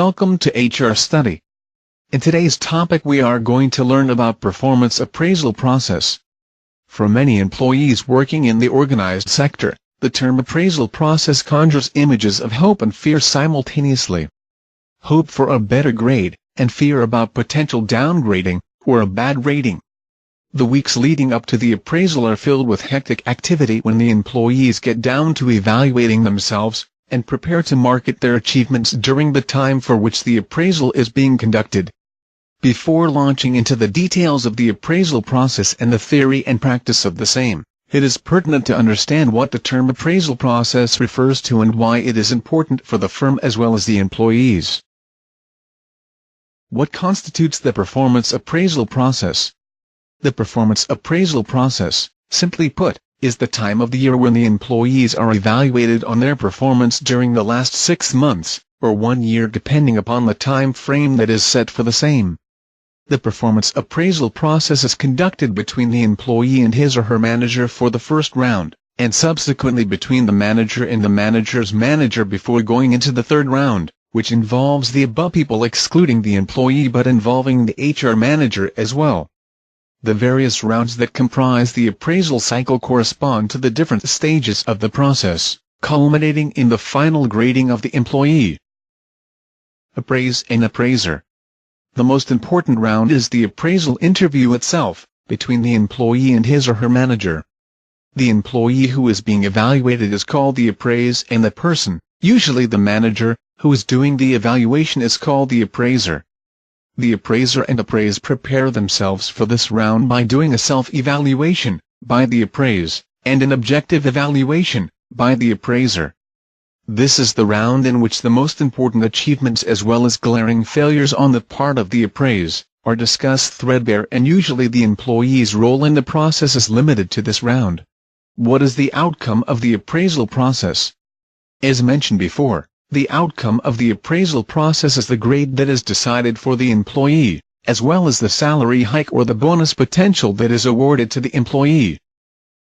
Welcome to HR Study. In today's topic we are going to learn about performance appraisal process. For many employees working in the organized sector, the term appraisal process conjures images of hope and fear simultaneously. Hope for a better grade, and fear about potential downgrading, or a bad rating. The weeks leading up to the appraisal are filled with hectic activity when the employees get down to evaluating themselves, and prepare to market their achievements during the time for which the appraisal is being conducted. Before launching into the details of the appraisal process and the theory and practice of the same, it is pertinent to understand what the term appraisal process refers to and why it is important for the firm as well as the employees. What constitutes the performance appraisal process? The performance appraisal process, simply put, is the time of the year when the employees are evaluated on their performance during the last 6 months, or 1 year depending upon the time frame that is set for the same. The performance appraisal process is conducted between the employee and his or her manager for the first round, and subsequently between the manager and the manager's manager before going into the third round, which involves the above people excluding the employee but involving the HR manager as well. The various rounds that comprise the appraisal cycle correspond to the different stages of the process, culminating in the final grading of the employee. Appraise and appraiser. The most important round is the appraisal interview itself, between the employee and his or her manager. The employee who is being evaluated is called the appraise and the person, usually the manager, who is doing the evaluation is called the appraiser. The appraiser and appraise prepare themselves for this round by doing a self-evaluation, by the appraise, and an objective evaluation, by the appraiser. This is the round in which the most important achievements as well as glaring failures on the part of the appraise, are discussed threadbare and usually the employee's role in the process is limited to this round. What is the outcome of the appraisal process? As mentioned before, the outcome of the appraisal process is the grade that is decided for the employee, as well as the salary hike or the bonus potential that is awarded to the employee.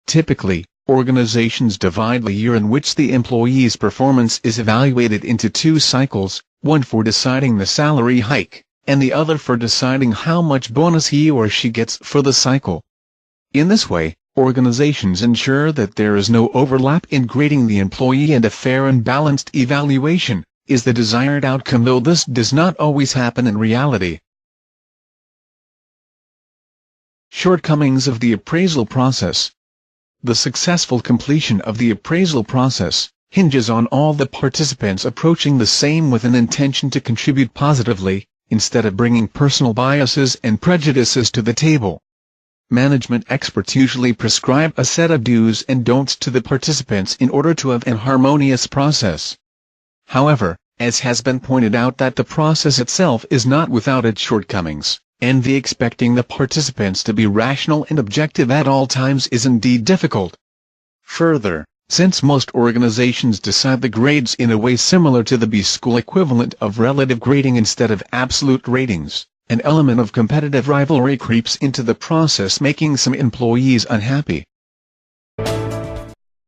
Typically, organizations divide the year in which the employee's performance is evaluated into 2 cycles, one for deciding the salary hike, and the other for deciding how much bonus he or she gets for the cycle. In this way, organizations ensure that there is no overlap in grading the employee and a fair and balanced evaluation is the desired outcome, though this does not always happen in reality. Shortcomings of the appraisal process. The successful completion of the appraisal process hinges on all the participants approaching the same with an intention to contribute positively, instead of bringing personal biases and prejudices to the table. Management experts usually prescribe a set of do's and don'ts to the participants in order to have an harmonious process. However, as has been pointed out that the process itself is not without its shortcomings, and expecting the participants to be rational and objective at all times is indeed difficult. Further, since most organizations decide the grades in a way similar to the B-school equivalent of relative grading instead of absolute ratings, an element of competitive rivalry creeps into the process, making some employees unhappy.